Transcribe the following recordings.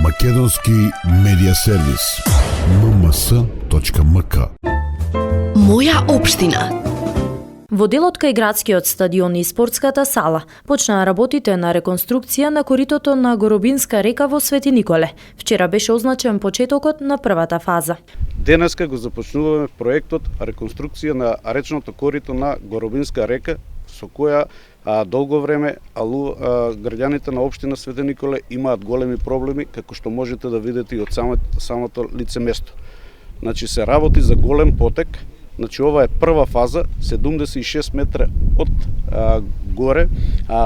Македонски медиа сервис. mms.mk. Моја општина. Во делот кај градскиот стадион и спортската сала почнаа работите на реконструкција на коритото на Горобинска река во Свети Николе. Вчера беше означен почетокот на првата фаза. Денеска го започнуваме проектот реконструкција на речното корито на Горобинска река, со која долго време граѓаните на општина Свети Николе имаат големи проблеми, како што можете да видите и од самото лице место. Значи се работи за голем потек. Значи ова е прва фаза, 76 метра од горе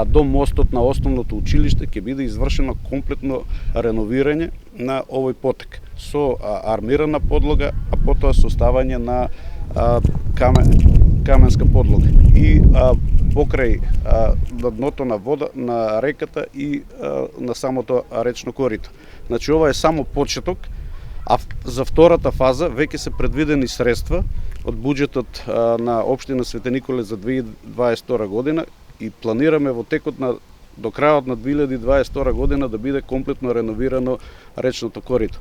до мостот на основното училиште ќе биде извршено комплетно реновирање на овој потек со армирана подлога, а потоа составање на каменска подлога и покрај на дното на вода на реката и на самото речно корито. Значи ова е само почеток, а за втората фаза веќе се предвидени средства од буџетот на општина Свети Николе за 2022 година и планираме во текот до крајот на 2022 година да биде комплетно реновирано речното корито.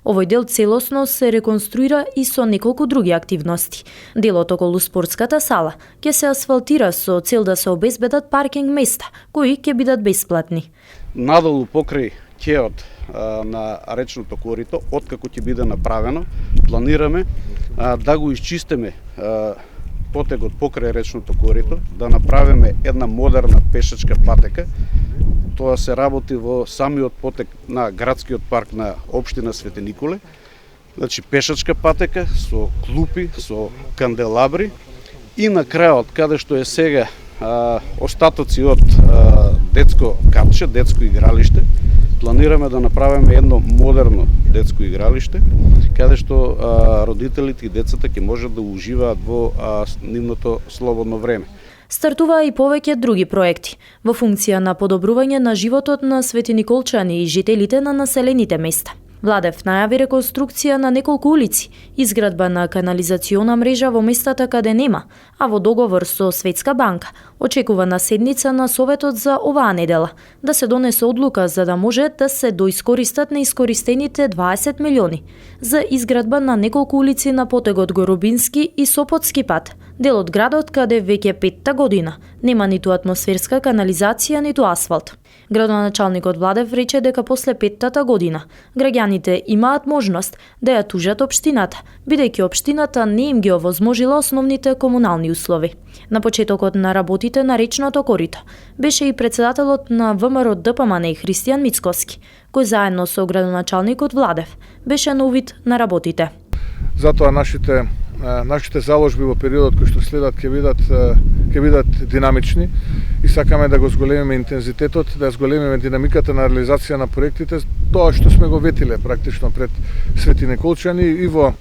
Овој дел целосно се реконструира и со неколку други активности. Делот околу спортската сала ќе се асфалтира со цел да се обезбедат паркинг места, кои ќе бидат бесплатни. Надолу покрај ќеот на речното корито, откако ќе биде направено, планираме да го исчистиме потегот покрај речното корито, да направиме една модерна пешачка патека. Тоа се работи во самиот потек на градскиот парк на општина Свети Николе. Значи пешачка патека со клупи, со канделабри и на крајот, каде што е сега остатоци од детско катче, детско игралиште, планираме да направиме едно модерно детско игралиште, каде што родителите и децата ќе можат да уживаат во нивното слободно време. Стартуваа и повеќе други проекти во функција на подобрување на животот на светиниколчани и жителите на населените места. Владев најави реконструкција на неколку улици, изградба на канализациона мрежа во местата каде нема, а во договор со Светска банка очекува на седница на Советот за оваа недела да се донесе одлука за да може да се доискористат неискористените 20 милиони за изградба на неколку улици на потегот Горобински и Сопотски пат, дел од градот каде веќе петта година нема ниту атмосферска канализација, ниту асфалт. Градоначалникот Владев рече дека после петтата година граѓаните имаат можност да ја тужат општината, бидејќи општината не им ги овозможила основните комунални услови. На почетокот на работите на речното корито беше и председателот на ВМРО ДПМН Христијан Мицковски, кој заедно со градоначалникот Владев беше на увид на работите. Затоа нашите заложби во периодот кој што следат ќе бидат динамични и сакаме да го зголемиме интензитетот, да зголемиме динамиката на реализација на проектите, тоа што сме го ветиле практично пред Свети Николчани и во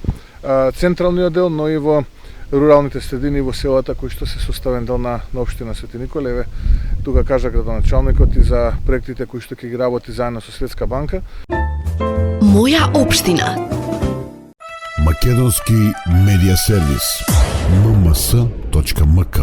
централниот дел, но и во руралните средини во селата кои што се составен дел на општина Свети Николе. Тука кажа градоначалникот и за проектите кои што ќе ги работи заедно со Светска банка. Моја општина. Македонски медиа сервис. mms.mk.